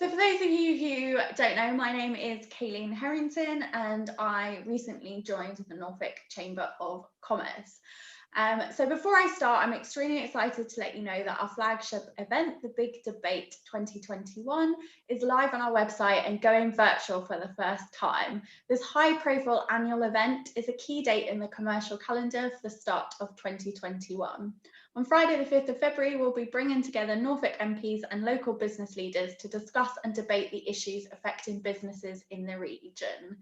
So for those of you who don't know, my name is Kayleen Harrington and I recently joined the Norfolk Chamber of Commerce. So before I start, I'm extremely excited to let you know that our flagship event, the Big Debate 2021, is live on our website and going virtual for the first time. This high-profile annual event is a key date in the commercial calendar for the start of 2021. On Friday, the 5th of February, we'll be bringing together Norfolk MPs and local business leaders to discuss and debate the issues affecting businesses in the region.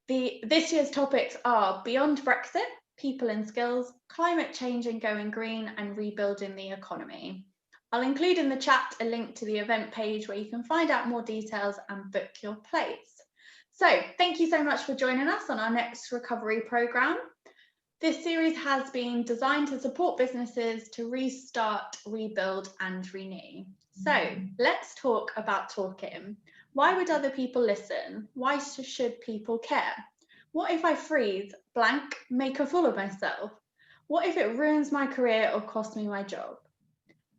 This year's topics are Beyond Brexit, People and Skills, Climate Change and Going Green, and Rebuilding the Economy. I'll include in the chat a link to the event page where you can find out more details and book your place. So thank you so much for joining us on our next recovery programme. This series has been designed to support businesses to restart, rebuild and renew. So let's talk about talking. Why would other people listen? Why should people care? What if I freeze, blank, make a fool of myself? What if it ruins my career or costs me my job?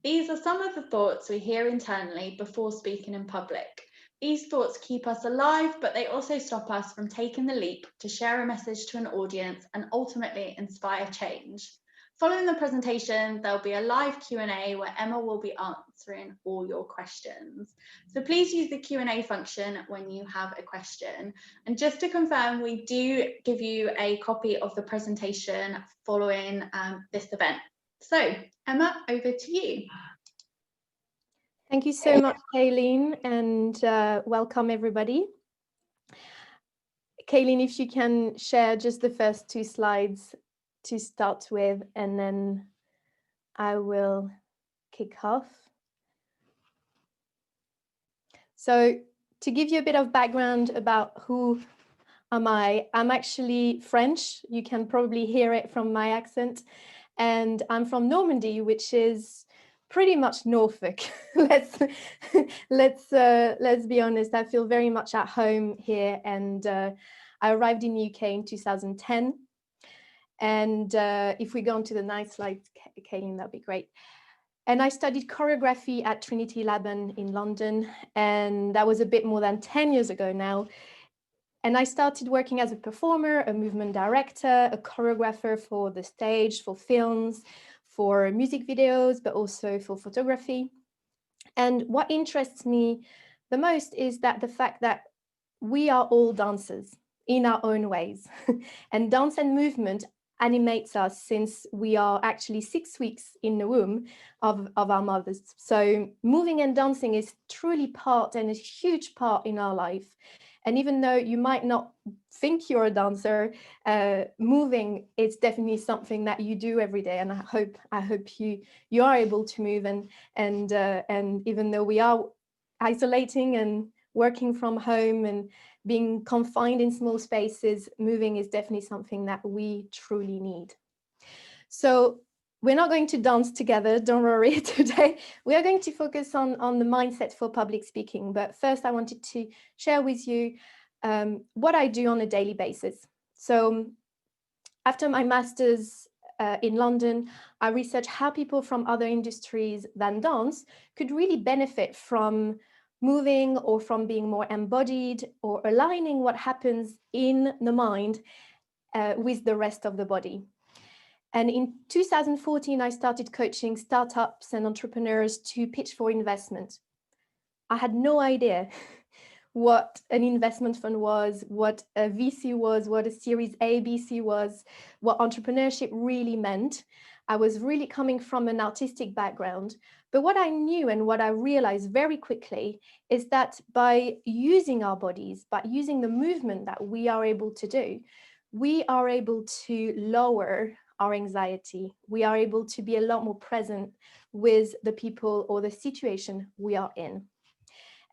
These are some of the thoughts we hear internally before speaking in public. These thoughts keep us alive, but they also stop us from taking the leap to share a message to an audience and ultimately inspire change. Following the presentation, there'll be a live Q&A where Emma will be answering all your questions. So please use the Q&A function when you have a question. And just to confirm, we do give you a copy of the presentation following this event. So Emma, over to you. Thank you so much, Kayleen, and welcome everybody. Kayleen, if you can share just the first two slides to start with, and then I will kick off. So to give you a bit of background about who am I, I'm actually French. You can probably hear it from my accent. And I'm from Normandy, which is pretty much Norfolk. let's be honest. I feel very much at home here, and I arrived in the UK in 2010. And if we go on to the next slide, Kayleen, that'd be great. And I studied choreography at Trinity Laban in London, and that was a bit more than 10 years ago now. And I started working as a performer, a movement director, a choreographer for the stage, for films, for music videos, but also for photography. And what interests me the most is that the fact that we are all dancers in our own ways. And dance and movement animates us since we are actually 6 weeks in the womb of our mothers. So moving and dancing is truly part and a huge part in our life. And even though you might not think you're a dancer, moving is definitely something that you do every day. And I hope you are able to move. And even though we are isolating and working from home and being confined in small spaces, moving is definitely something that we truly need. So we're not going to dance together, don't worry, today. We are going to focus on the mindset for public speaking. But first, I wanted to share with you what I do on a daily basis. So after my master's in London, I researched how people from other industries than dance could really benefit from moving or from being more embodied or aligning what happens in the mind with the rest of the body. And in 2014, I started coaching startups and entrepreneurs to pitch for investment. I had no idea what an investment fund was, what a VC was, what a Series A, BC was, what entrepreneurship really meant. I was really coming from an artistic background. But what I knew and what I realized very quickly is that by using our bodies, by using the movement that we are able to do, we are able to lower our anxiety. We are able to be a lot more present with the people or the situation we are in.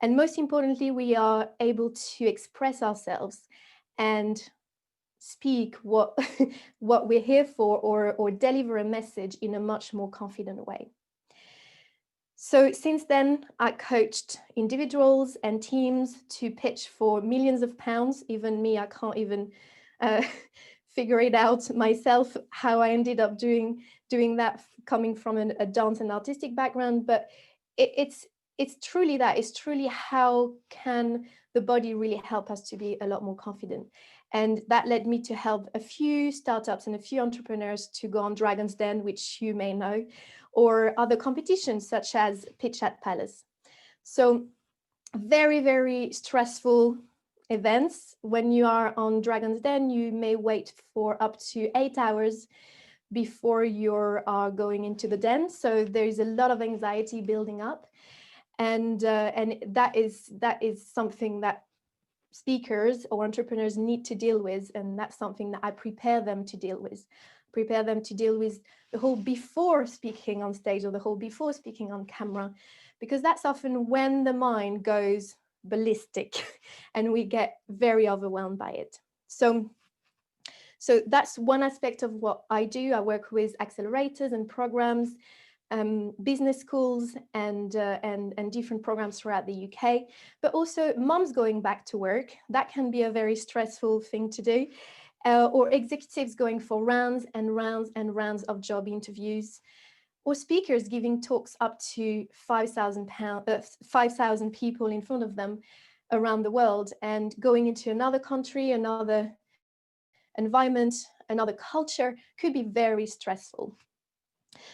And most importantly, we are able to express ourselves and speak what we're here for, or deliver a message in a much more confident way. So since then, I coached individuals and teams to pitch for millions of pounds. Even me, I can't even figure it out myself, how I ended up doing that, coming from a dance and artistic background. But it's it's truly that. It's truly how can the body really help us to be a lot more confident. And that led me to help a few startups and a few entrepreneurs to go on Dragon's Den, which you may know, or other competitions such as Pitch at Palace. So very, very stressful events. When you are on Dragon's Den, you may wait for up to 8 hours before you're going into the den. So there's a lot of anxiety building up. And that is something that speakers or entrepreneurs need to deal with, and that's something that I prepare them to deal with. Prepare them to deal with the whole before speaking on stage or the whole before speaking on camera, because that's often when the mind goes ballistic and we get very overwhelmed by it. So that's one aspect of what I do. I work with accelerators and programs, business schools and different programs throughout the UK, but also moms going back to work. That can be a very stressful thing to do, or executives going for rounds and rounds and rounds of job interviews, or speakers giving talks up to 5,000 people in front of them around the world, and going into another country, another environment, another culture could be very stressful.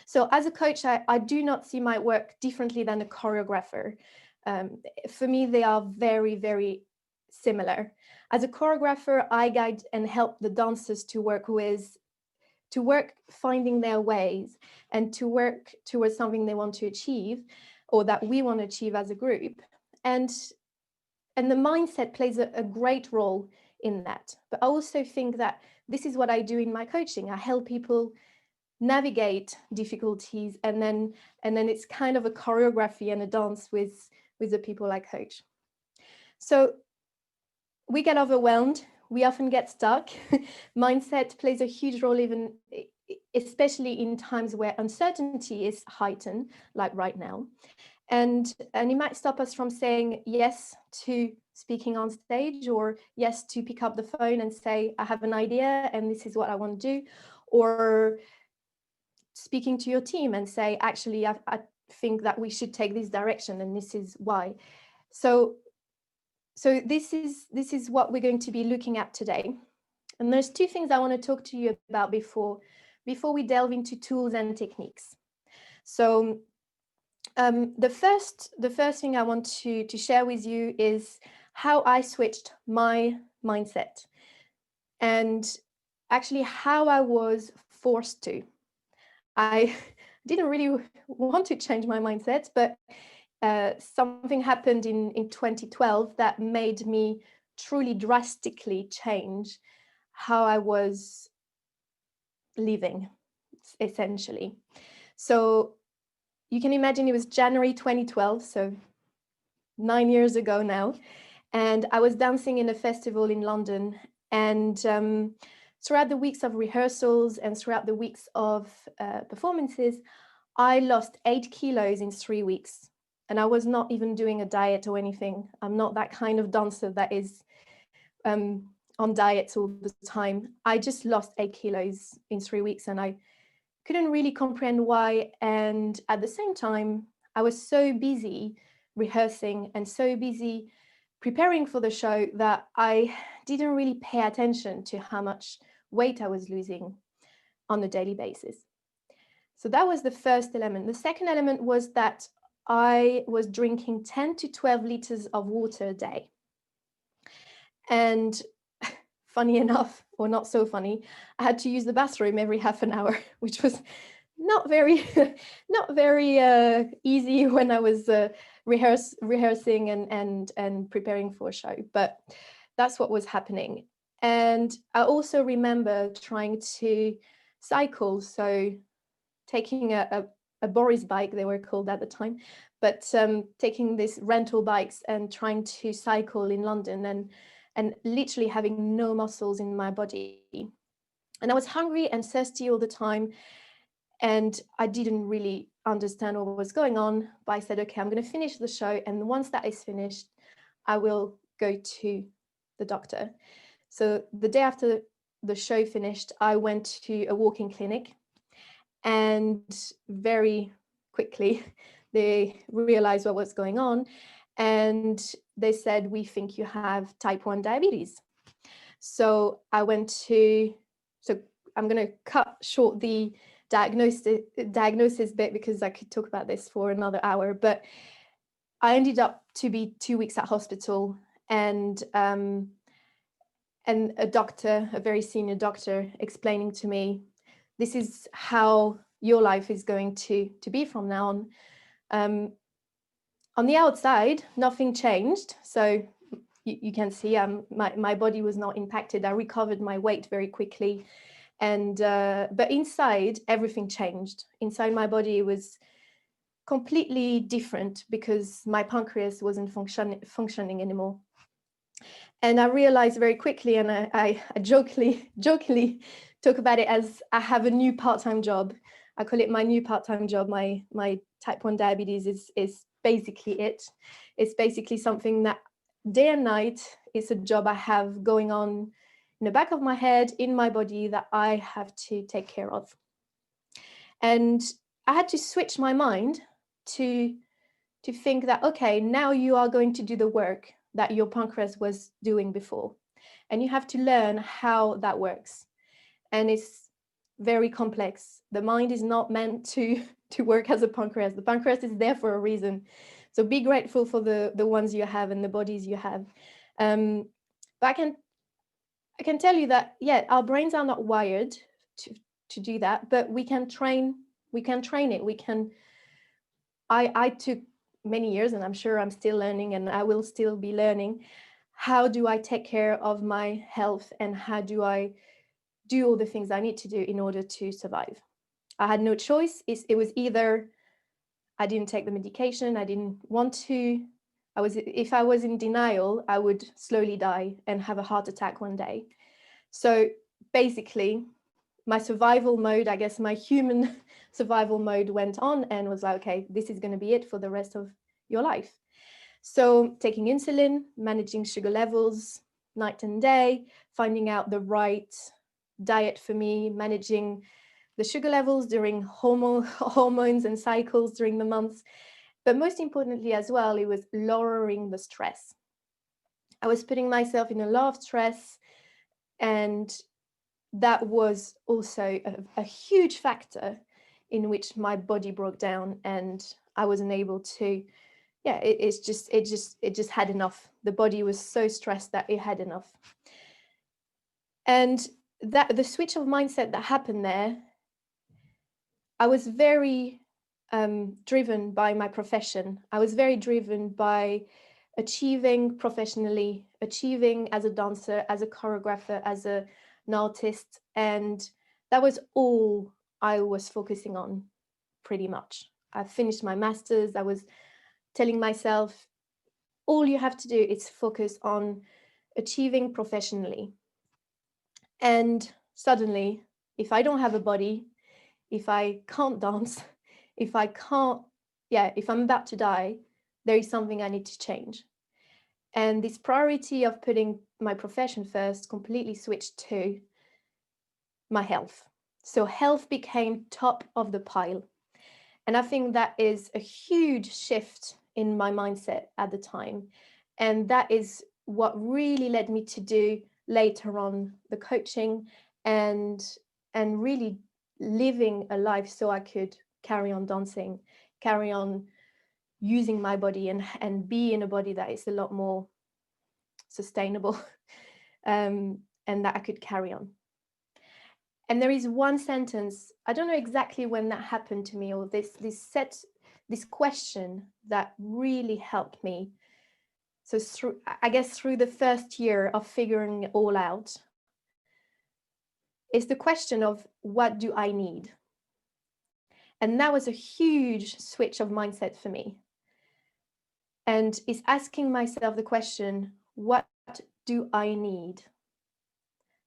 So as a coach, I do not see my work differently than a choreographer. For me, they are very, very similar. As a choreographer, I guide and help the dancers to work finding their ways and to work towards something they want to achieve, or that we want to achieve as a group. And the mindset plays a great role in that. But I also think that this is what I do in my coaching. I help people navigate difficulties, and then it's kind of a choreography and a dance with the people I coach. So we get overwhelmed, we often get stuck. Mindset plays a huge role, even especially in times where uncertainty is heightened, like right now. And it might stop us from saying yes to speaking on stage, or yes to pick up the phone and say, I have an idea and this is what I want to do, or speaking to your team and say, actually, I think that we should take this direction and this is why. So this is what we're going to be looking at today. And there's two things I want to talk to you about before we delve into tools and techniques. So the first thing I want to share with you is how I switched my mindset, and actually how I was forced to. I didn't really want to change my mindset, but something happened in 2012 that made me truly drastically change how I was living, essentially. So you can imagine it was January 2012, so 9 years ago now, and I was dancing in a festival in London, and throughout the weeks of rehearsals and throughout the weeks of performances, I lost 8 kilos in 3 weeks. And I was not even doing a diet or anything. I'm not that kind of dancer that is on diets all the time. I just lost 8 kilos in 3 weeks, and I couldn't really comprehend why. And at the same time, I was so busy rehearsing and so busy preparing for the show that I didn't really pay attention to how much weight I was losing on a daily basis. So that was the first element. The second element was that I was drinking 10 to 12 liters of water a day. And funny enough, or not so funny, I had to use the bathroom every half an hour, which was not very easy when I was rehearsing and preparing for a show, but that's what was happening. And I also remember trying to cycle, so taking a Boris bike, they were called at the time, but taking these rental bikes and trying to cycle in London, and literally having no muscles in my body. And I was hungry and thirsty all the time, and I didn't really understand what was going on, but I said, okay, I'm going to finish the show, and once that is finished, I will go to the doctor. So the day after the show finished, I went to a walk-in clinic, and very quickly they realized what was going on, and they said, we think you have type 1 diabetes. So I went to, so I'm going to cut short the diagnosis bit because I could talk about this for another hour, but I ended up to be 2 weeks at hospital, and a doctor, a very senior doctor, explaining to me, this is how your life is going to be from now on. On the outside, nothing changed. So you can see my body was not impacted. I recovered my weight very quickly. And but inside, everything changed. Inside my body, it was completely different because my pancreas wasn't functioning anymore. And I realized very quickly, and I jokingly talk about it as I have a new part-time job. I call it my new part-time job. My type 1 diabetes is basically it. It's basically something that day and night is a job I have going on in the back of my head, in my body, that I have to take care of. And I had to switch my mind to think that, okay, now you are going to do the work that your pancreas was doing before. And you have to learn how that works. And it's very complex. The mind is not meant to work as a pancreas. The pancreas is there for a reason. So be grateful for the ones you have and the bodies you have. But I can tell you that, yeah, our brains are not wired to do that, but we can train it. I took many years, and I'm sure I'm still learning, and I will still be learning, how do I take care of my health, and how do I do all the things I need to do in order to survive. I had no choice. It was either I didn't take the medication, I didn't want to. If I was in denial, I would slowly die and have a heart attack one day. So basically, my survival mode, I guess my human survival mode, went on and was like, okay, this is going to be it for the rest of your life. So taking insulin, managing sugar levels night and day, finding out the right diet for me, managing the sugar levels during hormones and cycles during the months. But most importantly as well, it was lowering the stress. I was putting myself in a lot of stress, and that was also a huge factor in which my body broke down, and I wasn't able to, yeah, it just had enough. The body was so stressed that it had enough. And that the switch of mindset that happened there, I was very driven by my profession. I was very driven by achieving professionally, achieving as a dancer, as a choreographer, as an artist. And that was all I was focusing on, pretty much. I finished my master's. I was telling myself, all you have to do is focus on achieving professionally. And suddenly, if I don't have a body, if I can't dance, if I'm about to die, there is something I need to change. And this priority of putting my profession first completely switched to my health. So health became top of the pile. And I think that is a huge shift in my mindset at the time. And that is what really led me to do later on the coaching and really living a life so I could carry on dancing, carry on using my body and be in a body that is a lot more sustainable, and that I could carry on. And there is one sentence, I don't know exactly when that happened to me, or this question that really helped me. So through the first year of figuring it all out, is the question of, what do I need? And that was a huge switch of mindset for me. And it's asking myself the question, what do I need?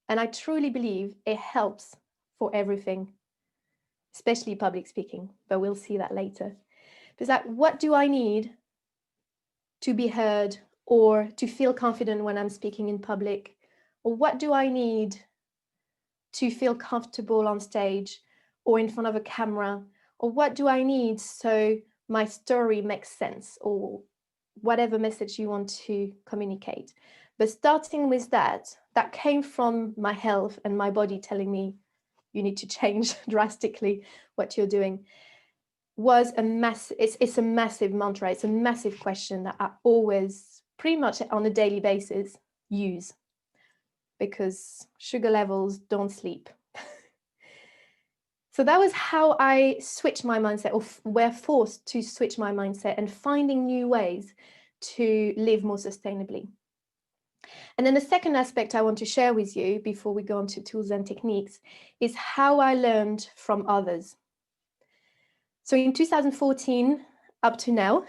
And I truly believe it helps for everything, especially public speaking, but we'll see that later. It's like, what do I need to be heard, or to feel confident when I'm speaking in public? Or what do I need to feel comfortable on stage or in front of a camera? Or what do I need so my story makes sense, or whatever message you want to communicate. But starting with that came from my health and my body telling me you need to change drastically what you're doing, was it's a massive mantra. It's a massive question that I always, pretty much on a daily basis, use, because sugar levels don't sleep. So that was how I switched my mindset, or were forced to switch my mindset, and finding new ways to live more sustainably. And then the second aspect I want to share with you before we go on to tools and techniques is how I learned from others. So in 2014 up to now,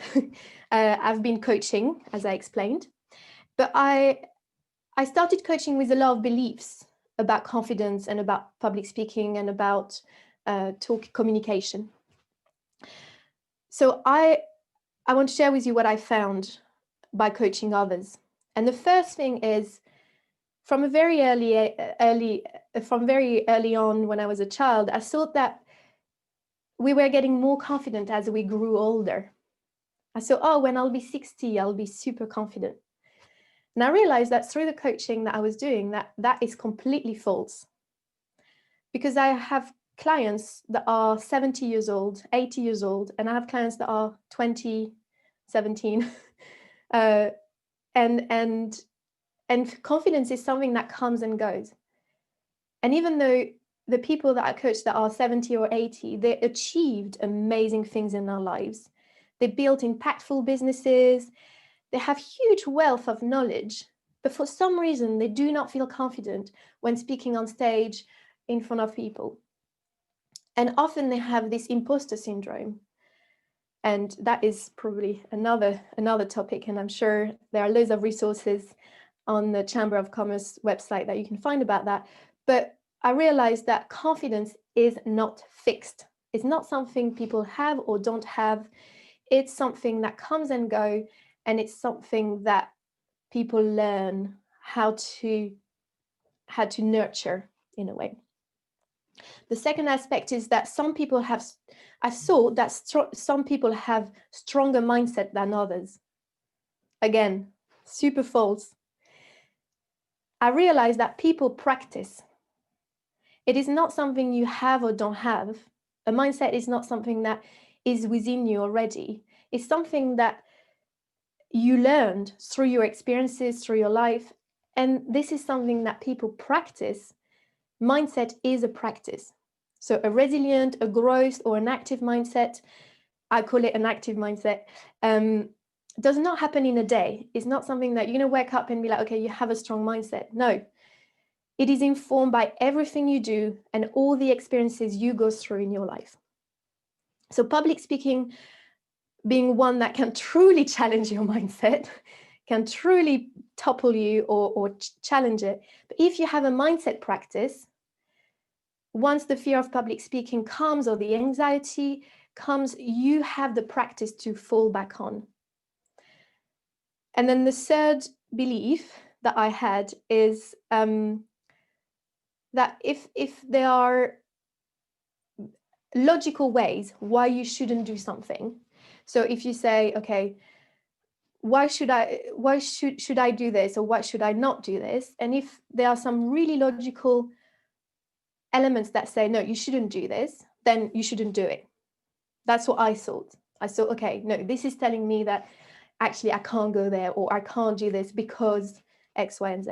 I've been coaching, as I explained, but I started coaching with a lot of beliefs about confidence and about public speaking and about talk communication. So I want to share with you what I found by coaching others. And the first thing is, from very early on when I was a child, I thought that we were getting more confident as we grew older. I thought, oh, when I'll be 60, I'll be super confident. And I realized that through the coaching that I was doing, that is completely false. Because I have clients that are 70 years old, 80 years old, and I have clients that are 20, 17. And confidence is something that comes and goes. And even though the people that I coach that are 70 or 80, they achieved amazing things in their lives. They built impactful businesses. They have huge wealth of knowledge, but for some reason, they do not feel confident when speaking on stage in front of people. And often they have this impostor syndrome. And that is probably another topic. And I'm sure there are loads of resources on the Chamber of Commerce website that you can find about that. But I realized that confidence is not fixed. It's not something people have or don't have. It's something that comes and goes, and it's something that people learn how to nurture in a way. The second aspect is that some people have stronger mindset than others. Again, super false. I realized that people practice. It is not something you have or don't have. A mindset is not something that is within you already. It's something that you learned through your experiences, through your life. And this is something that people practice. Mindset is a practice. So a resilient, a growth, or an active mindset, I call it an active mindset, does not happen in a day. It's not something that you're going to wake up and be like, okay, you have a strong mindset. No, it is informed by everything you do and all the experiences you go through in your life. So public speaking being one that can truly challenge your mindset, can truly topple you or challenge it. But if you have a mindset practice, once the fear of public speaking comes or the anxiety comes, you have the practice to fall back on. And then the third belief that I had is that if there are logical ways why you shouldn't do something. So if you say, okay, why should I do this, or why should I not do this? And if there are some really logical elements that say, no, you shouldn't do this, then you shouldn't do it. That's what I thought. I thought, okay, no, this is telling me that actually I can't go there, or I can't do this because X, Y, and Z.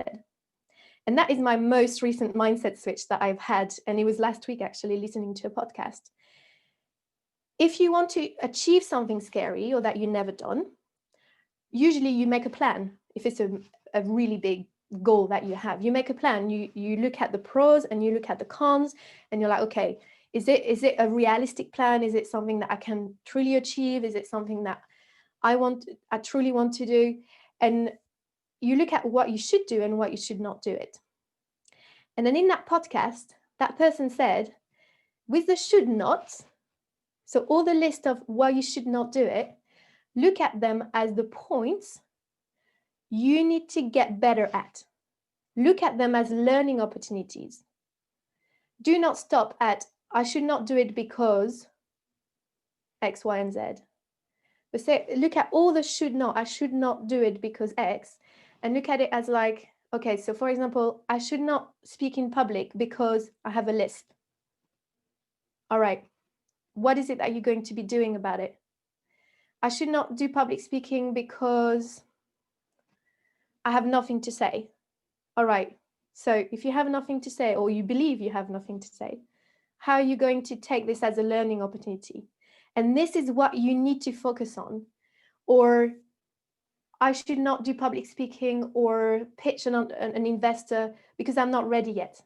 And that is my most recent mindset switch that I've had. And it was last week, actually, listening to a podcast. If you want to achieve something scary or that you've never done, usually you make a plan. If it's a really big goal that you have, you make a plan. You look at the pros and you look at the cons, and you're like, okay, is it a realistic plan? Is it something that I can truly achieve? Is it something that I truly want to do? And you look at what you should do and what you should not do it. And then in that podcast, that person said, with the should nots, so all the list of why you should not do it, look at them as the points you need to get better at. Look at them as learning opportunities. Do not stop at, I should not do it because X, Y, and Z. But say, look at all the should not. I should not do it because X, and look at it as like, okay, so for example, I should not speak in public because I have a lisp. All right, what is it that you're going to be doing about it? I should not do public speaking because I have nothing to say. All right, so if you have nothing to say, or you believe you have nothing to say, how are you going to take this as a learning opportunity? And this is what you need to focus on. Or I should not do public speaking or pitch an investor because I'm not ready yet.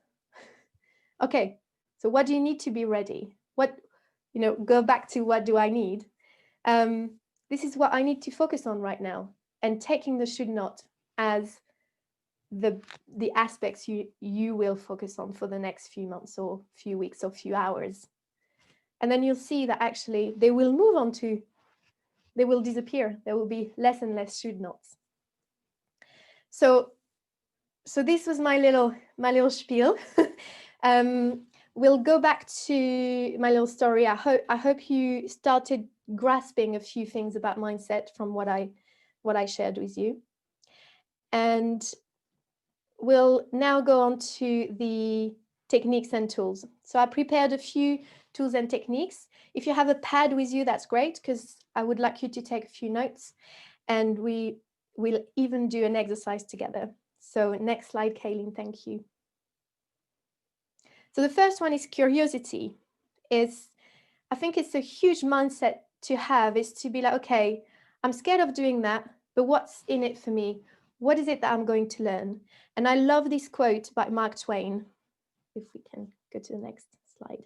Okay, so what do you need to be ready? What, go back to what do I need? This is what I need to focus on right now, and taking the should not as the aspects you will focus on for the next few months or few weeks or few hours. And then you'll see that actually they will they will disappear. There will be less and less should nots. So this was my little spiel. We'll go back to my little story. I hope you started grasping a few things about mindset from what I shared with you. And we'll now go on to the techniques and tools. So I prepared a few tools and techniques. If you have a pad with you, that's great, because I would like you to take a few notes, and we will even do an exercise together. So next slide, Kaylin, thank you. So the first one is curiosity. I think it's a huge mindset to have, is to be like, okay, I'm scared of doing that, but what's in it for me? What is it that I'm going to learn? And I love this quote by Mark Twain. If we can go to the next slide.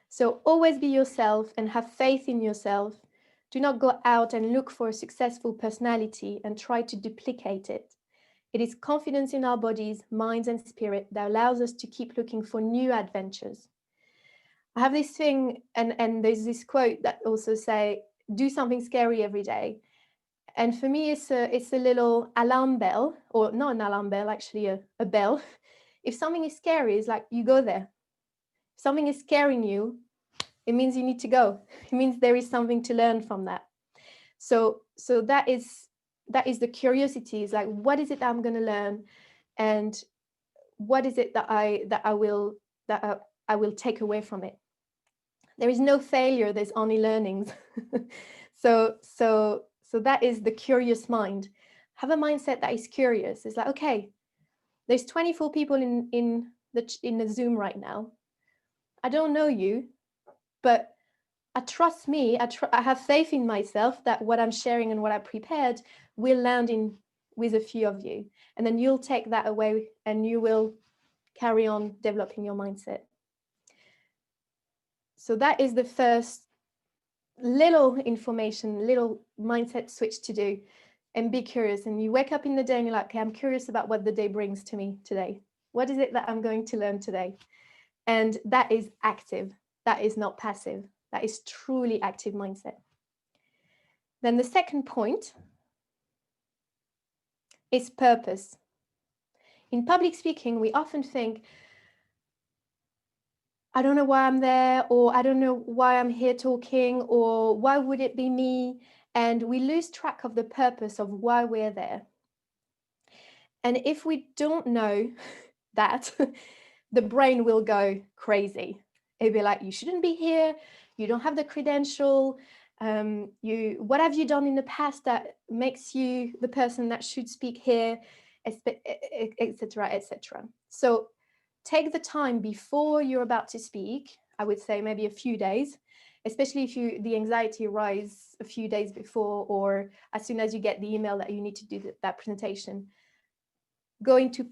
So always be yourself and have faith in yourself. Do not go out and look for a successful personality and try to duplicate it. It is confidence in our bodies, minds, and spirit that allows us to keep looking for new adventures. I have this thing, and there's this quote that also say, do something scary every day. And for me, it's a little alarm bell, or not an alarm bell, actually a bell. If something is scary, it's like you go there. If something is scaring you, it means you need to go. It means there is something to learn from that. So that is the curiosity. Is like, what is it that I'm going to learn, and what is it that I will take away from it? There is no failure. There's only learnings. So that is the curious mind. Have a mindset that is curious. It's like, okay, there's 24 people in the Zoom right now. I don't know you, but I trust me. I have faith in myself that what I'm sharing and what I prepared will land in with a few of you. And then you'll take that away and you will carry on developing your mindset. So that is the first little information, little mindset switch to do, and be curious. And you wake up in the day and you're like, okay, I'm curious about what the day brings to me today. What is it that I'm going to learn today? And that is active. That is not passive. That is truly active mindset. Then the second point is purpose. In public speaking, we often think, I don't know why I'm there, or I don't know why I'm here talking, or why would it be me? And we lose track of the purpose of why we're there. And if we don't know that, the brain will go crazy. It'll be like, you shouldn't be here. You don't have the credential. What have you done in the past that makes you the person that should speak here, etc., etc. So take the time before you're about to speak. I would say maybe a few days, especially if the anxiety arises a few days before, or as soon as you get the email that you need to do that presentation. Go into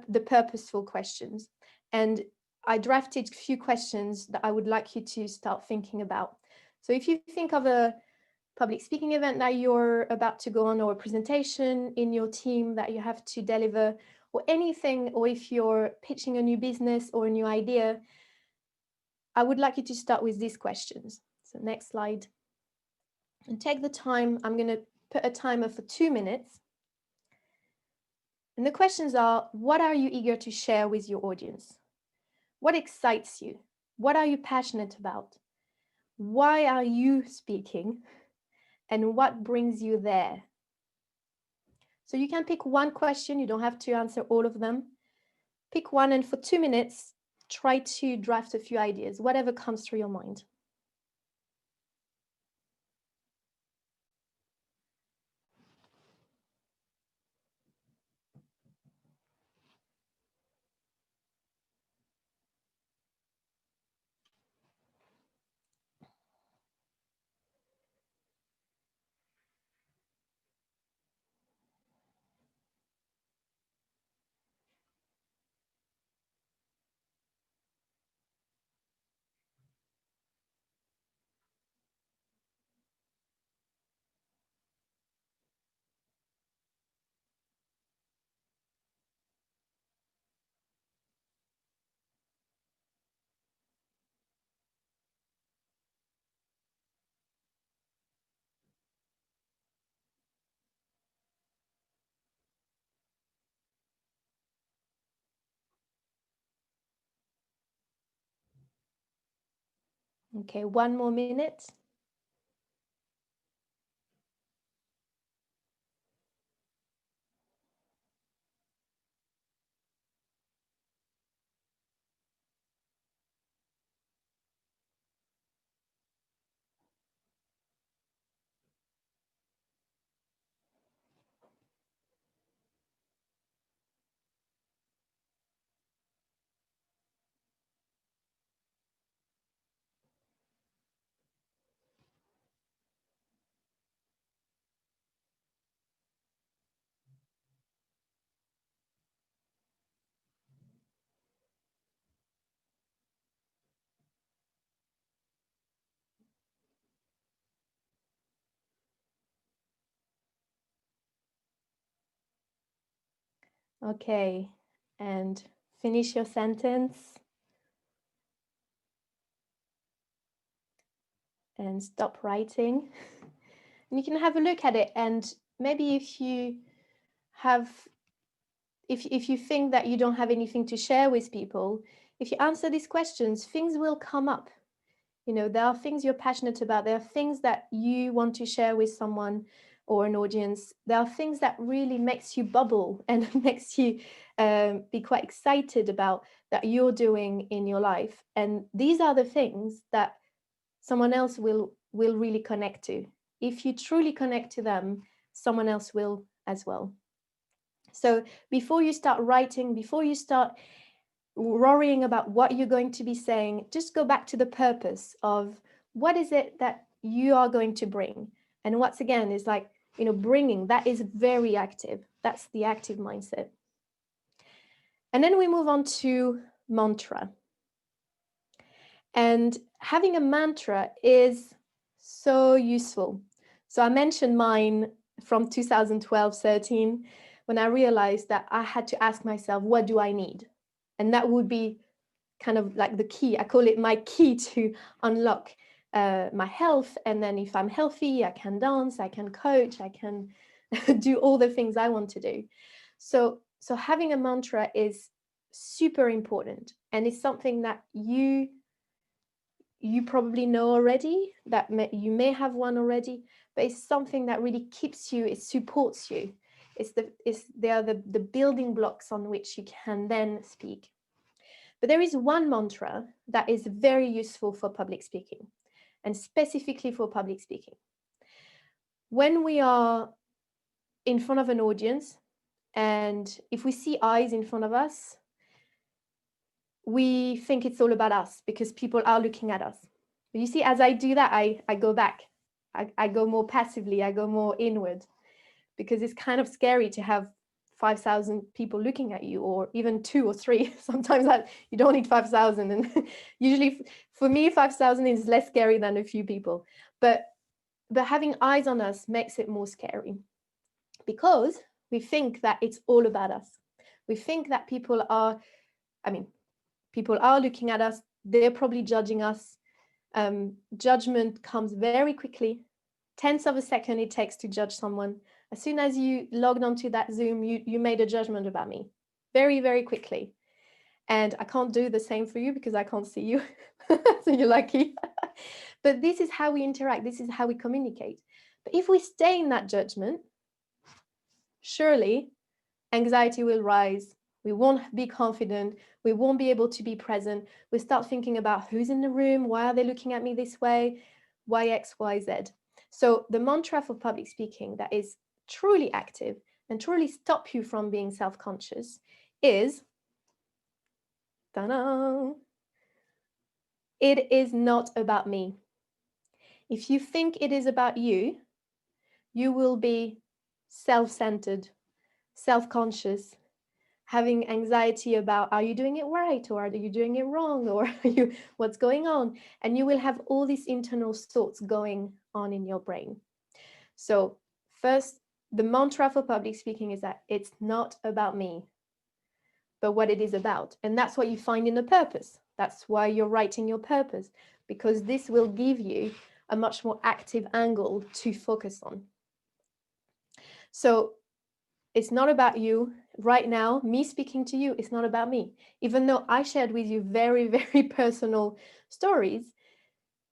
the purposeful questions. And I drafted a few questions that I would like you to start thinking about. So if you think of a public speaking event that you're about to go on, or a presentation in your team that you have to deliver, or anything, or if you're pitching a new business or a new idea, I would like you to start with these questions. So next slide. And take the time. I'm going to put a timer for 2 minutes. And the questions are, what are you eager to share with your audience? What excites you? What are you passionate about? why are you speaking and what brings you there? So you can pick one question, you don't have to answer all of them. Pick one, and for 2 minutes, try to draft a few ideas, whatever comes through your mind. Okay, 1 more minute. Okay, and finish your sentence and stop writing. And you can have a look at it, and maybe if you think that you don't have anything to share with people, if you answer these questions, things will come up. You know, there are things you're passionate about, there are things that you want to share with someone or an audience, there are things that really makes you bubble and makes you be quite excited about that you're doing in your life. And these are the things that someone else will really connect to. If you truly connect to them, someone else will as well. So before you start writing, before you start worrying about what you're going to be saying, just go back to the purpose of what is it that you are going to bring. And once again, is like, you know, bringing, that is very active. That's the active mindset. And then we move on to mantra. And having a mantra is so useful. So I mentioned mine from 2012-13, when I realized that I had to ask myself, what do I need? And that would be kind of like the key. I call it my key to unlock my health. And then if I'm healthy, I can dance, I can coach, I can do all the things I want to do. So having a mantra is super important, and it's something that you probably know already, that you may have one already, but it's something that really keeps you, it supports you. They are the building blocks on which you can then speak. But there is one mantra that is very useful for public speaking, and specifically for public speaking. When we are in front of an audience, and if we see eyes in front of us, we think it's all about us because people are looking at us. But you see, as I do that, I go back. I go more passively, I go more inward, because it's kind of scary to have 5,000 people looking at you, or even 2 or 3. Sometimes you don't need 5,000. And usually for me, 5,000 is less scary than a few people. But having eyes on us makes it more scary, because we think that it's all about us. We think that people are looking at us. They're probably judging us. Judgment comes very quickly. Tenths of a second it takes to judge someone. As soon as you logged onto that Zoom, you made a judgment about me very, very quickly. And I can't do the same for you because I can't see you. So you're lucky. But this is how we interact. This is how we communicate. But if we stay in that judgment, surely anxiety will rise. We won't be confident. We won't be able to be present. We start thinking about who's in the room. Why are they looking at me this way? Why X, Y, Z? So the mantra for public speaking that is truly active and truly stop you from being self-conscious is, ta-da, it is not about me. If you think it is about you, you will be self-centered, self-conscious, having anxiety about, are you doing it right, or are you doing it wrong, or what's going on? And you will have all these internal thoughts going on in your brain. So first, the mantra for public speaking is that it's not about me, but what it is about. And that's what you find in the purpose. That's why you're writing your purpose, because this will give you a much more active angle to focus on. So it's not about you. Right now, me speaking to you, it's not about me. Even though I shared with you very, very personal stories,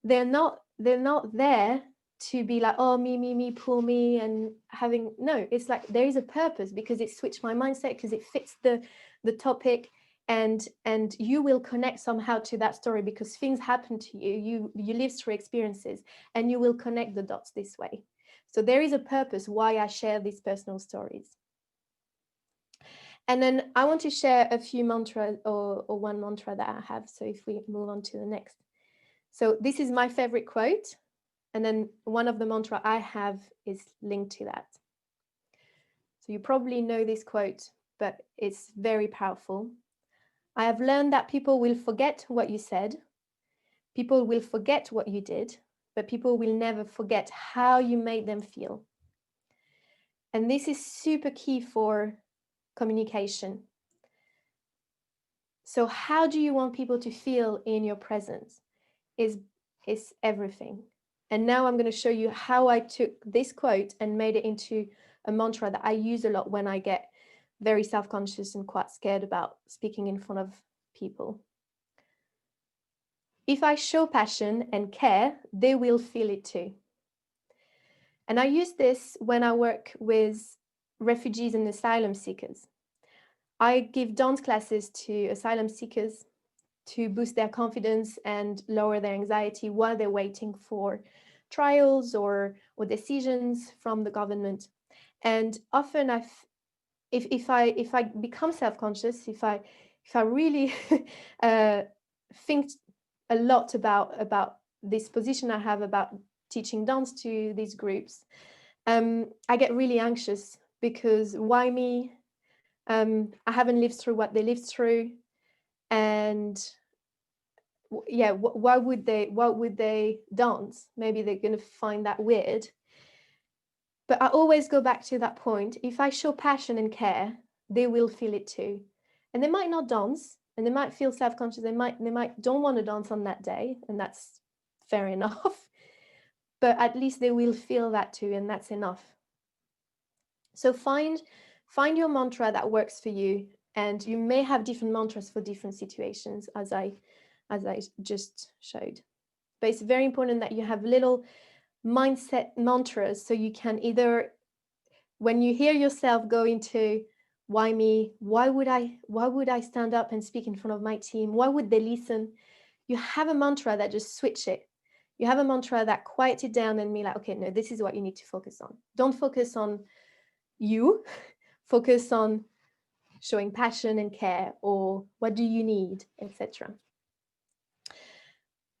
they're not there to be like, oh, me, poor me, and having, no, it's like there is a purpose, because it switched my mindset, because it fits the topic, and you will connect somehow to that story, because things happen to you, you live through experiences, and you will connect the dots this way. So there is a purpose why I share these personal stories. And then I want to share a few mantras, or one mantra that I have. So if we move on to the next. So this is my favorite quote. And then one of the mantra I have is linked to that. So you probably know this quote, but it's very powerful. I have learned that people will forget what you said. People will forget what you did, but people will never forget how you made them feel. And this is super key for communication. So how do you want people to feel in your presence is everything. And now I'm going to show you how I took this quote and made it into a mantra that I use a lot when I get very self-conscious and quite scared about speaking in front of people. If I show passion and care, they will feel it too. And I use this when I work with refugees and asylum seekers. I give dance classes to asylum seekers to boost their confidence and lower their anxiety while they're waiting for trials or decisions from the government. And often if I become self-conscious, if I really think a lot about this position I have about teaching dance to these groups, I get really anxious, because why me? I haven't lived through what they lived through, and yeah, why would they dance? Maybe they're going to find that weird. But I always go back to that point. If I show passion and care, they will feel it too. And they might not dance, and they might feel self-conscious. They might don't want to dance on that day, and that's fair enough. But at least they will feel that too, and that's enough. So find your mantra that works for you, and you may have different mantras for different situations, as I just showed. But it's very important that you have little mindset mantras, so you can either, when you hear yourself go into why me, why would I stand up and speak in front of my team, why would they listen, you have a mantra that just switch it. You have a mantra that quiets it down and be like, okay, no, this is what you need to focus on. Don't focus on you, focus on showing passion and care, or what do you need, etc.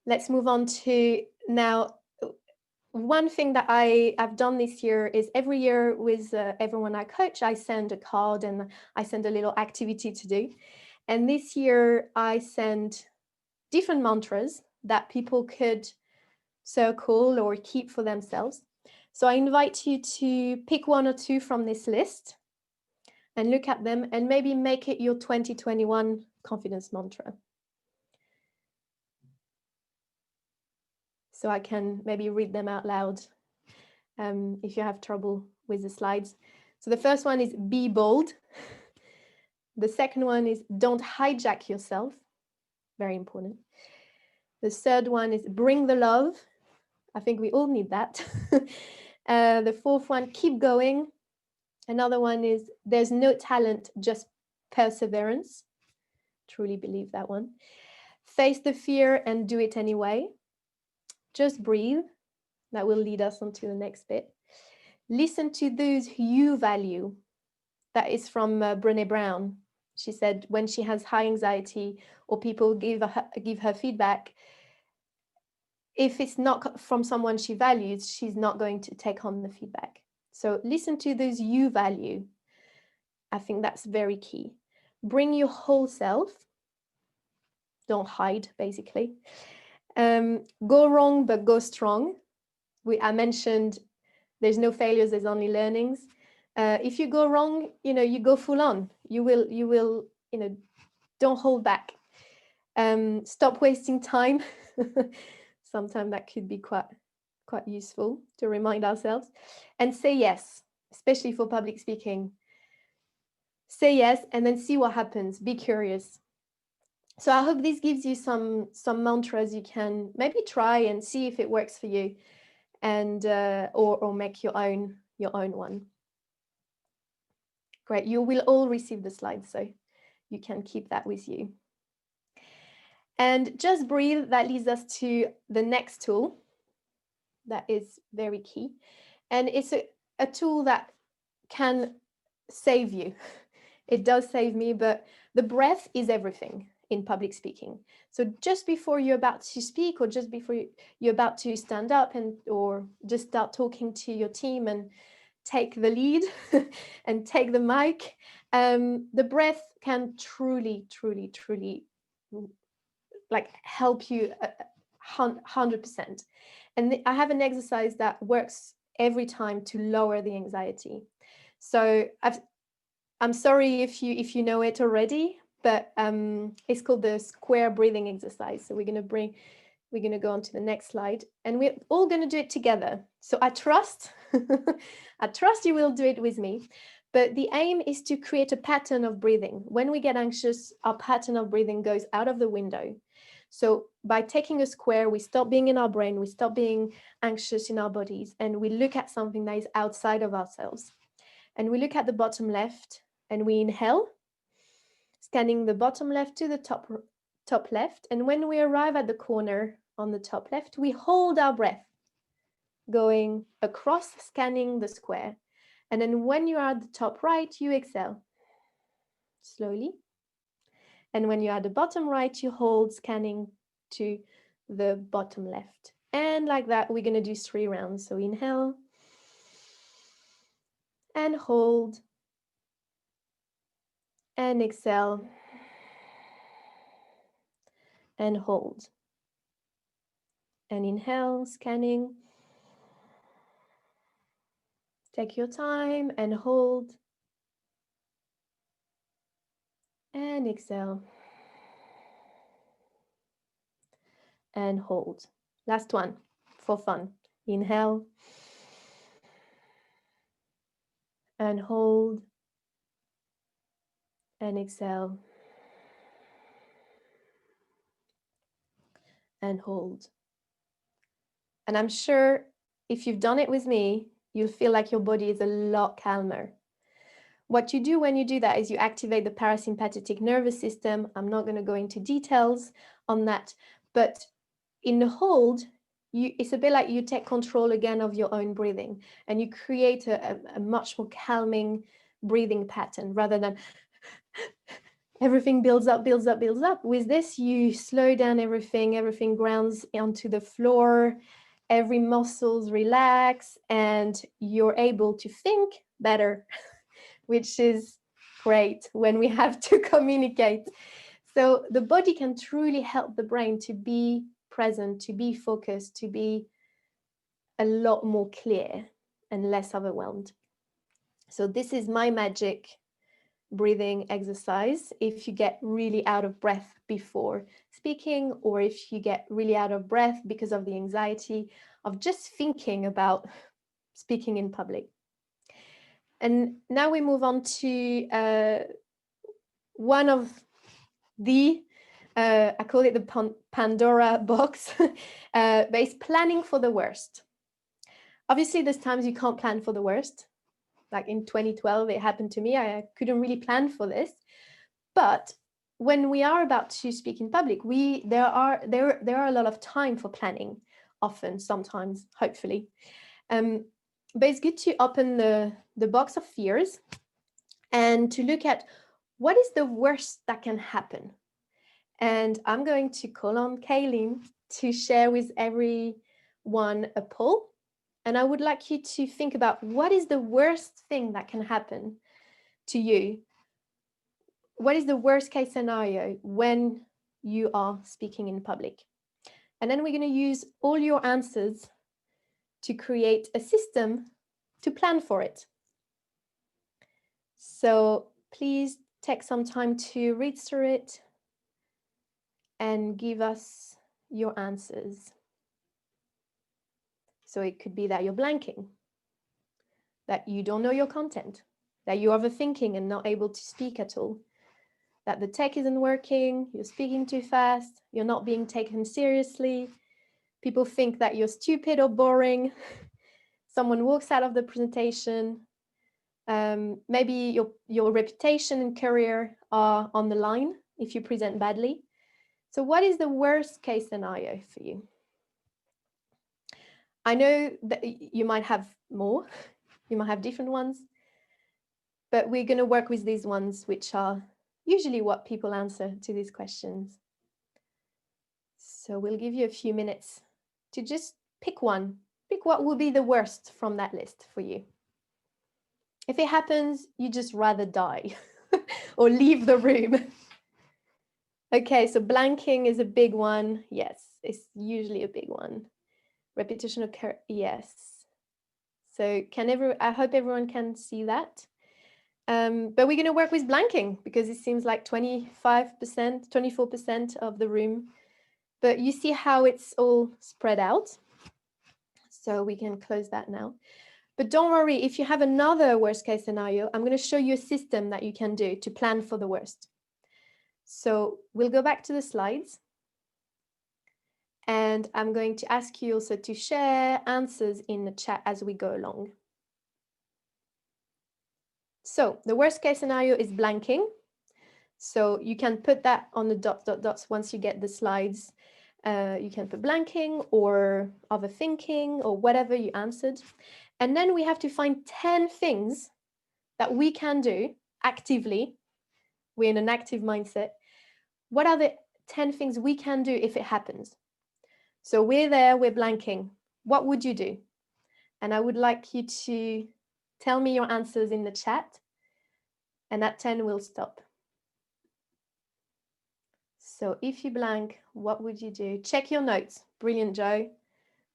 Let's move on to now. One thing that I've done this year is every year with everyone I coach, I send a card and I send a little activity to do. And this year I send different mantras that people could circle or keep for themselves. So I invite you to pick one or two from this list and look at them and maybe make it your 2021 confidence mantra. So I can maybe read them out loud if you have trouble with the slides. So the first one is be bold. The second one is don't hijack yourself. Very important. The third one is bring the love. I think we all need that. The fourth one, keep going. Another one is there's no talent, just perseverance. Truly believe that one. Face the fear and do it anyway. Just breathe. That will lead us on to the next bit. Listen to those who you value. That is from Brené Brown. She said when she has high anxiety or people give her feedback, if it's not from someone she values, she's not going to take on the feedback. So listen to those you value. I think that's very key. Bring your whole self. Don't hide, basically. Go wrong, but go strong. I mentioned there's no failures, there's only learnings. If you go wrong, you go full on. You will, don't hold back. Stop wasting time. Sometimes that could be quite useful to remind ourselves. And say yes, especially for public speaking. Say yes and then see what happens. Be curious. So I hope this gives you some mantras you can maybe try and see if it works for you, and or make your own one. Great, you will all receive the slides, so you can keep that with you. And just breathe, that leads us to the next tool that is very key. And it's a tool that can save you. It does save me, but the breath is everything in public speaking. So just before you're about to speak, or just before you're about to stand up or just start talking to your team and take the lead and take the mic, the breath can truly like help you 100%. And I have an exercise that works every time to lower the anxiety. So I'm sorry if you know it already, but it's called the square breathing exercise. So we're going to go on to the next slide, and we're all going to do it together. So I trust you will do it with me. But the aim is to create a pattern of breathing. When we get anxious, our pattern of breathing goes out of the window. So by taking a square, we stop being in our brain, we stop being anxious in our bodies, and we look at something that is outside of ourselves. And we look at the bottom left, and we inhale, scanning the bottom left to the top left. And when we arrive at the corner on the top left, we hold our breath, going across, scanning the square. And then when you are at the top right, you exhale slowly. And when you're at the bottom right, you hold, scanning to the bottom left. And like that, we're going to do 3 rounds. So inhale and hold and exhale and hold. And inhale, scanning. Take your time and hold. And exhale. And hold. Last one for fun. Inhale. And hold. And exhale. And hold. And I'm sure if you've done it with me, you'll feel like your body is a lot calmer. What you do when you do that is you activate the parasympathetic nervous system. I'm not going to go into details on that, but in the hold, it's a bit like you take control again of your own breathing, and you create a much more calming breathing pattern rather than everything builds up. With this, you slow down everything grounds onto the floor, every muscles relax, and you're able to think better, which is great when we have to communicate. So the body can truly help the brain to be present, to be focused, to be a lot more clear and less overwhelmed. So this is my magic breathing exercise if you get really out of breath before speaking, or if you get really out of breath because of the anxiety of just thinking about speaking in public. And now we move on to one of the I call it the Pandora box, but it's planning for the worst. Obviously, there's times you can't plan for the worst. Like in 2012, it happened to me. I couldn't really plan for this. But when we are about to speak in public, there are a lot of time for planning, often, sometimes, hopefully. But it's good to open the box of fears and to look at what is the worst that can happen. And I'm going to call on Kayleen to share with everyone a poll. And I would like you to think about what is the worst thing that can happen to you. What is the worst case scenario when you are speaking in public? And then we're going to use all your answers to create a system to plan for it. So please take some time to read through it and give us your answers. So it could be that you're blanking, that you don't know your content, that you're overthinking and not able to speak at all, that the tech isn't working, you're speaking too fast, you're not being taken seriously, people think that you're stupid or boring, someone walks out of the presentation, maybe your reputation and career are on the line if you present badly. So what is the worst case scenario for you? I know that you might have more, you might have different ones, but we're going to work with these ones, which are usually what people answer to these questions. So we'll give you a few minutes to just pick one. Pick what will be the worst from that list for you. If it happens, you just rather die or leave the room. Okay, so blanking is a big one. Yes, it's usually a big one. Repetition occur, yes. So I hope everyone can see that. But we're going to work with blanking because it seems like 25%, 24% of the room. But you see how it's all spread out. So we can close that now. But don't worry, if you have another worst case scenario, I'm going to show you a system that you can do to plan for the worst. So we'll go back to the slides. And I'm going to ask you also to share answers in the chat as we go along. So the worst case scenario is blanking. So you can put that on the dots once you get the slides. You can put blanking or overthinking or whatever you answered. And then we have to find 10 things that we can do actively. We're in an active mindset. What are the 10 things we can do if it happens? So we're there, we're blanking. What would you do? And I would like you to tell me your answers in the chat. And at 10, we'll stop. So if you blank, what would you do? Check your notes. Brilliant, Joe.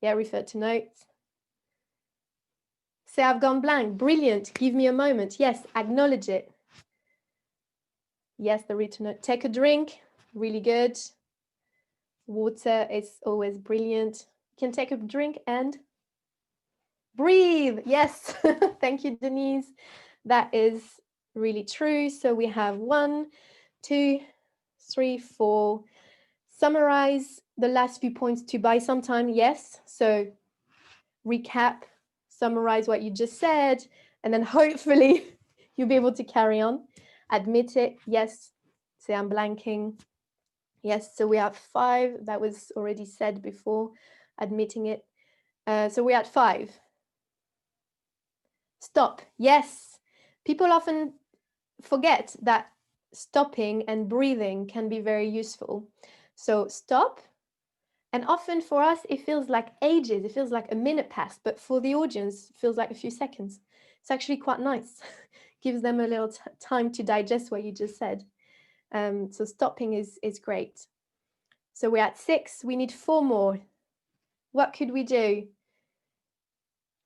Yeah, refer to notes. Say, I've gone blank. Brilliant. Give me a moment. Yes, acknowledge it. Yes, the written note. Take a drink. Really good. Water is always brilliant. You can take a drink and breathe. Yes. Thank you, Denise. That is really true. So we have 1, 2, 3, 4. Summarize the last few points to buy some time. Yes. So recap, summarize what you just said, and then hopefully you'll be able to carry on. Admit it. Yes. Say I'm blanking. Yes. So we have 5. That was already said before, admitting it. So we're at 5. Stop. Yes. People often forget that stopping and breathing can be very useful. So stop. And often for us, it feels like ages. It feels like a minute passed. But for the audience, it feels like a few seconds. It's actually quite nice. Gives them a little time to digest what you just said. So stopping is great. So we're at 6. We need 4 more. What could we do?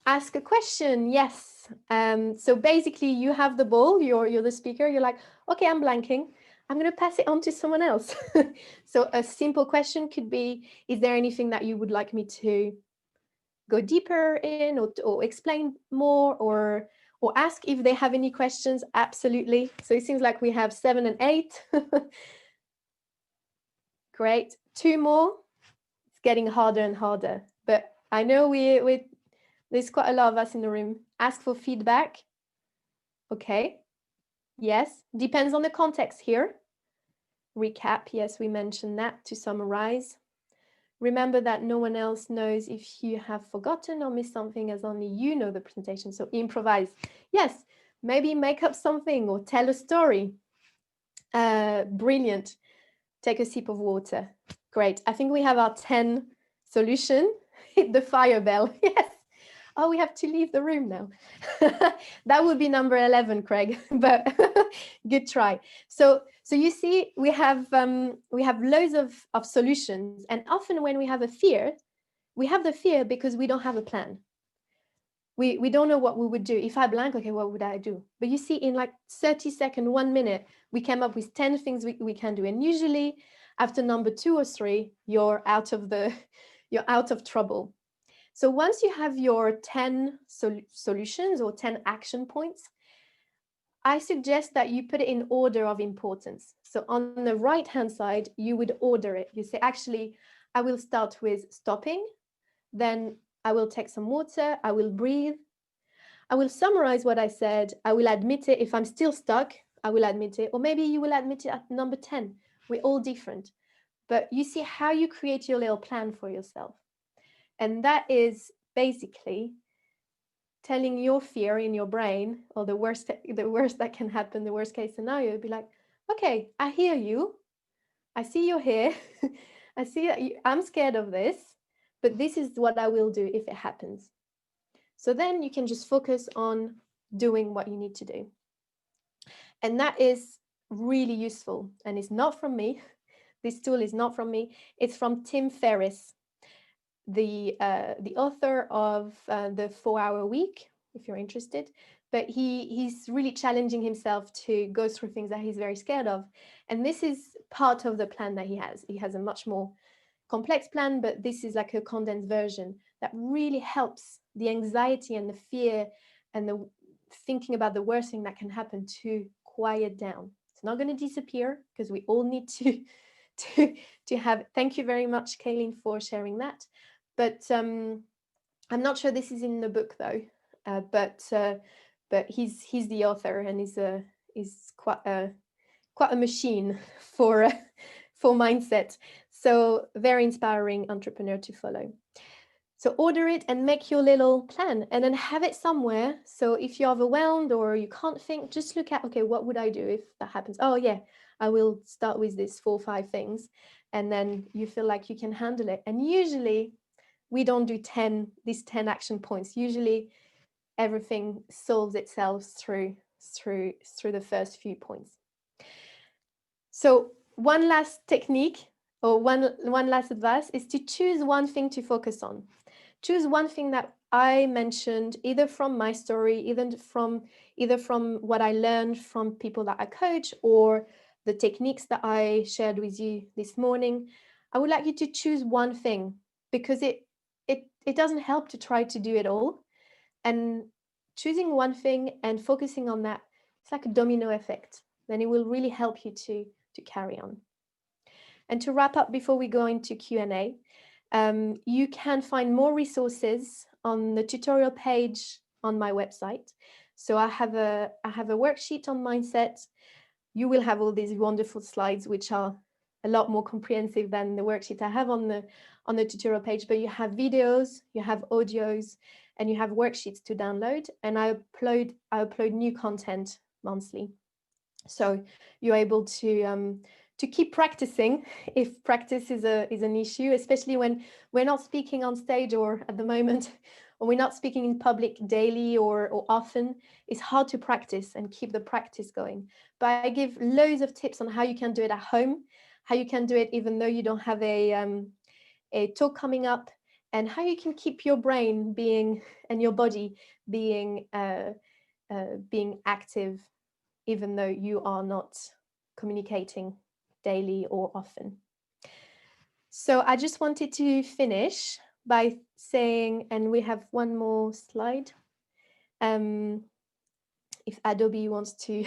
Ask a question. Yes. So basically, you have the ball. You're the speaker. You're like, okay, I'm blanking. I'm going to pass it on to someone else. So a simple question could be, is there anything that you would like me to go deeper in or explain more or ask if they have any questions? Absolutely. So it seems like we have 7 and 8. Great. 2 more. It's getting harder and harder, but I know there's quite a lot of us in the room. Ask for feedback. Okay. Yes. Depends on the context here. Recap. Yes, we mentioned that. To summarize. Remember that no one else knows if you have forgotten or missed something, as only you know the presentation. So improvise. Yes, maybe make up something or tell a story. Brilliant. Take a sip of water. Great. I think we have our 10 solution. Hit the fire bell. Yes. Oh, we have to leave the room now. That would be number 11, Craig, but good try. So you see, we have loads of solutions, and often when we have a fear, we have the fear because we don't have a plan. We don't know what we would do. If I blank, okay, what would I do? But you see, in like 30 seconds, 1 minute, we came up with 10 things we can do. And usually after number 2 or 3, you're out of trouble. So once you have your 10 solutions or 10 action points, I suggest that you put it in order of importance. So on the right-hand side, you would order it. You say, actually, I will start with stopping, then I will take some water, I will breathe, I will summarize what I said, I will admit it. If I'm still stuck, I will admit it. Or maybe you will admit it at number 10. We're all different. But you see how you create your little plan for yourself. And that is basically telling your fear in your brain, or the worst that can happen, the worst case scenario, be like, okay, I hear you. I see you're here. I see that I'm scared of this, but this is what I will do if it happens. So then you can just focus on doing what you need to do. And that is really useful. And it's not from me. This tool is not from me. It's from Tim Ferriss, the author of the 4-Hour Week, if you're interested. But he's really challenging himself to go through things that he's very scared of. And this is part of the plan that he has. He has a much more complex plan, but this is like a condensed version that really helps the anxiety and the fear and the thinking about the worst thing that can happen to quiet down. It's not going to disappear, because we all need to have. Thank you very much, Kayleen, for sharing that. But I'm not sure this is in the book though. But he's the author, and he's quite a machine for mindset. So very inspiring entrepreneur to follow. So order it and make your little plan, and then have it somewhere. So if you're overwhelmed or you can't think, just look at, okay, what would I do if that happens? Oh yeah, I will start with this 4 or 5 things, and then you feel like you can handle it. And usually we don't do these 10 action points. Usually everything solves itself through the first few points. So one last technique, or one last advice, is to choose one thing to focus on. Choose one thing that I mentioned, either from my story, either from what I learned from people that I coach, or the techniques that I shared with you this morning. I would like you to choose one thing, because it doesn't help to try to do it all. And choosing one thing and focusing on that, it's like a domino effect. Then it will really help you to carry on. And to wrap up before we go into Q&A, you can find more resources on the tutorial page on my website. So I have a worksheet on mindset. You will have all these wonderful slides, which are a lot more comprehensive than the worksheet I have on the tutorial page. But you have videos, you have audios, and you have worksheets to download. And I upload new content monthly. So you're able to keep practicing if practice is an issue, especially when we're not speaking on stage, or at the moment, or we're not speaking in public daily or often. It's hard to practice and keep the practice going. But I give loads of tips on how you can do it at home, how you can do it even though you don't have a talk coming up, and how you can keep your brain and your body being active, even though you are not communicating daily or often. So I just wanted to finish by saying, and we have one more slide. If Adobe wants to,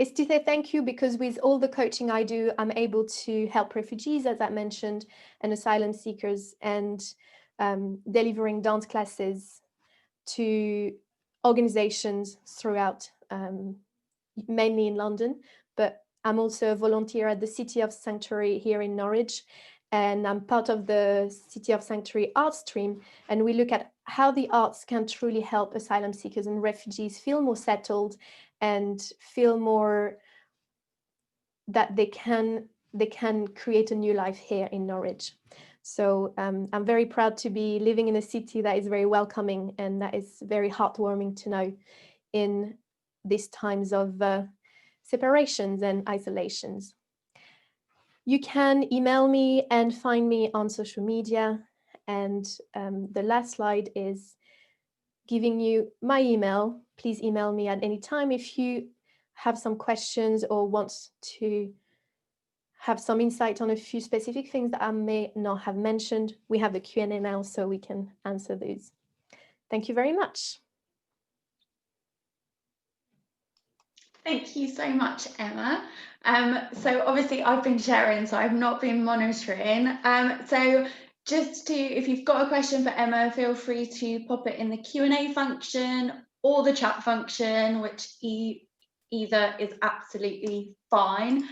is to say thank you, because with all the coaching I do, I'm able to help refugees, as I mentioned, and asylum seekers, and delivering dance classes to organizations throughout, mainly in London. But I'm also a volunteer at the City of Sanctuary here in Norwich, and I'm part of the City of Sanctuary arts stream, and we look at how the arts can truly help asylum seekers and refugees feel more settled and feel more that they can create a new life here in Norwich. So I'm very proud to be living in a city that is very welcoming, and that is very heartwarming to know in these times of separations and isolations. You can email me and find me on social media. And the last slide is giving you my email. Please email me at any time if you have some questions or want to have some insight on a few specific things that I may not have mentioned. We have the Q&A now, so we can answer those. Thank you very much. Thank you so much, Emma. So obviously I've been sharing, so I've not been monitoring. So just to, if you've got a question for Emma, feel free to pop it in the Q&A function or the chat function, which either is absolutely fine.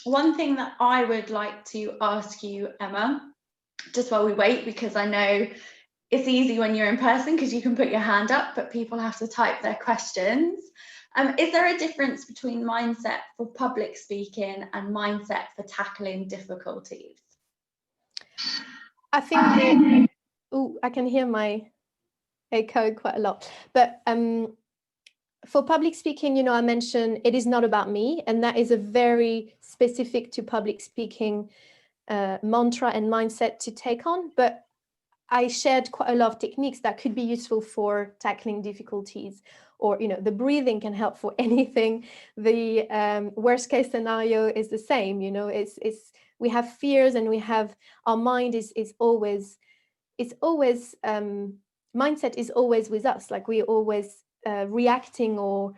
One thing that I would like to ask you, Emma, just while we wait, because I know it's easy when you're in person because you can put your hand up, but people have to type their questions. Is there a difference between mindset for public speaking and mindset for tackling difficulties? I think I can hear my echo quite a lot, but for public speaking, you know, I mentioned it is not about me, and that is a very specific to public speaking mantra and mindset to take on. But I shared quite a lot of techniques that could be useful for tackling difficulties, or, you know, the breathing can help for anything. The worst case scenario is the same, you know, it's we have fears, and we have, our mind is always, mindset is always with us, like we're always reacting or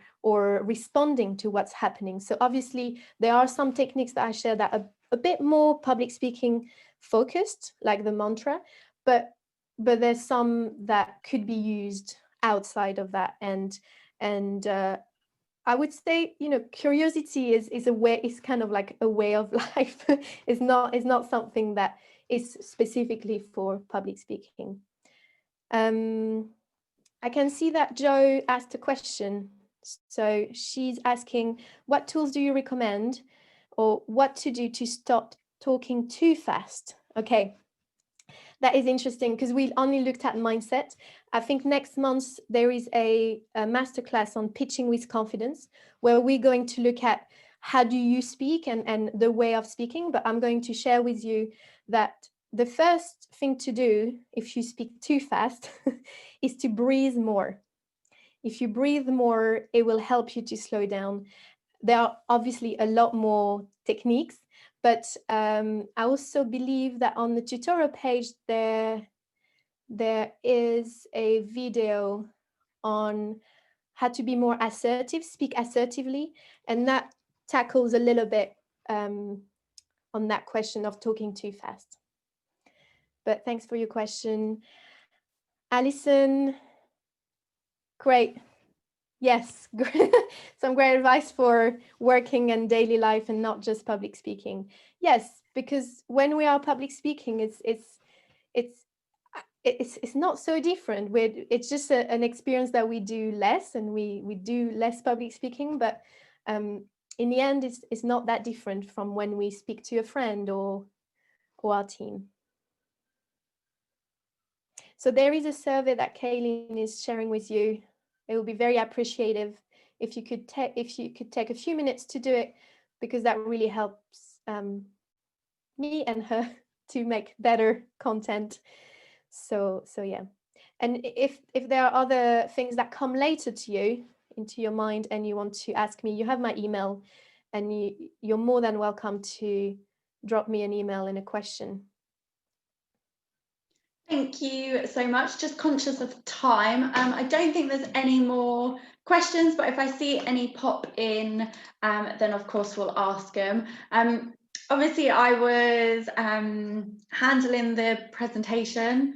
responding to what's happening. So obviously there are some techniques that I share that are a bit more public speaking focused, like the mantra, but there's some that could be used outside of that. And I would say, you know, curiosity is a way, is kind of like a way of life. It's not something that is specifically for public speaking. I can see that Joe asked a question. So she's asking, what tools do you recommend, or what to do to stop talking too fast? Okay, that is interesting because we only looked at mindset. I think next month there is a masterclass on pitching with confidence, where we're going to look at how do you speak and the way of speaking. But I'm going to share with you that the first thing to do if you speak too fast is to breathe more. If you breathe more, it will help you to slow down. There are obviously a lot more techniques, but I also believe that on the tutorial page there is a video on how to be more assertive, speak assertively, and that tackles a little bit on that question of talking too fast. But thanks for your question. Alison, great. Yes, some great advice for working and daily life and not just public speaking. Yes, because when we are public speaking, it's not so different. It's just an experience that we do less, and we do less public speaking. But in the end, it's not that different from when we speak to a friend or our team. So there is a survey that Kayleen is sharing with you. It would be very appreciative if you could take a few minutes to do it, because that really helps me and her to make better content. So yeah. And if there are other things that come later to you into your mind and you want to ask me, you have my email, and you're more than welcome to drop me an email and a question. Thank you so much. Just conscious of time. I don't think there's any more questions, but if I see any pop in, then of course we'll ask them. Obviously, I was handling the presentation,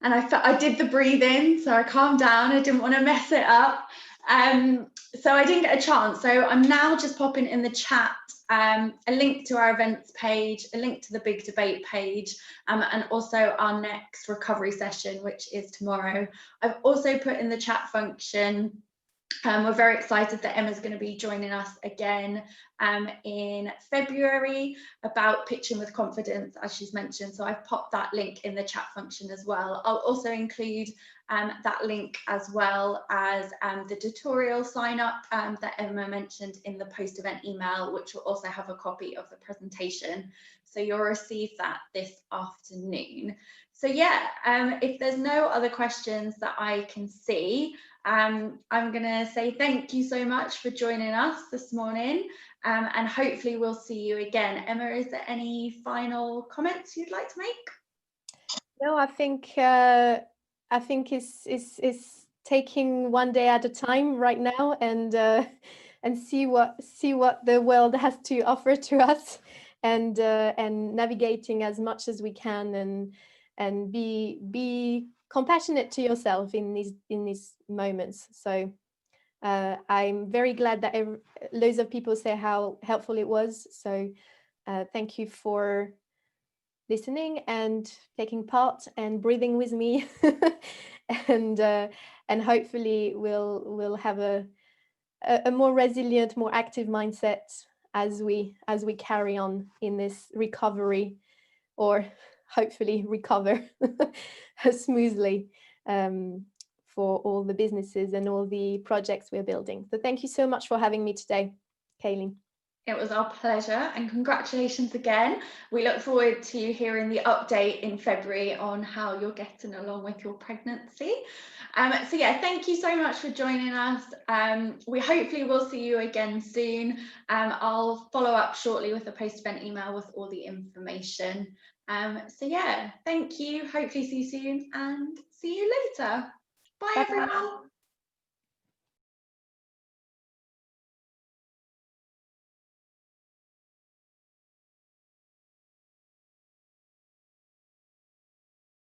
and I did the breathing, so I calmed down. I didn't want to mess it up. So I didn't get a chance. So I'm now just popping in the chat a link to our events page, a link to the big debate page, and also our next recovery session, which is tomorrow. I've also put in the chat function. We're very excited that Emma's going to be joining us again in February about pitching with confidence, as she's mentioned. So I've popped that link in the chat function as well. I'll also include that link as well as the tutorial sign up that Emma mentioned in the post-event email, which will also have a copy of the presentation. So you'll receive that this afternoon. So yeah, if there's no other questions that I can see, I'm going to say thank you so much for joining us this morning, and hopefully we'll see you again. Emma, is there any final comments you'd like to make? No, I think it's taking one day at a time right now, and see what the world has to offer to us, and navigating as much as we can, and be compassionate to yourself in these moments. So I'm very glad that loads of people say how helpful it was. So thank you for listening and taking part and breathing with me, and hopefully we'll have a more resilient, more active mindset as we carry on in this recovery, or hopefully recover smoothly, for all the businesses and all the projects we're building. So thank you so much for having me today, Kayleen. It was our pleasure, and congratulations again. We look forward to hearing the update in February on how you're getting along with your pregnancy. So yeah, thank you so much for joining us. We hopefully will see you again soon. I'll follow up shortly with a post-event email with all the information. So yeah, thank you. Hopefully see you soon, and see you later. Bye. Bye-bye. Everyone.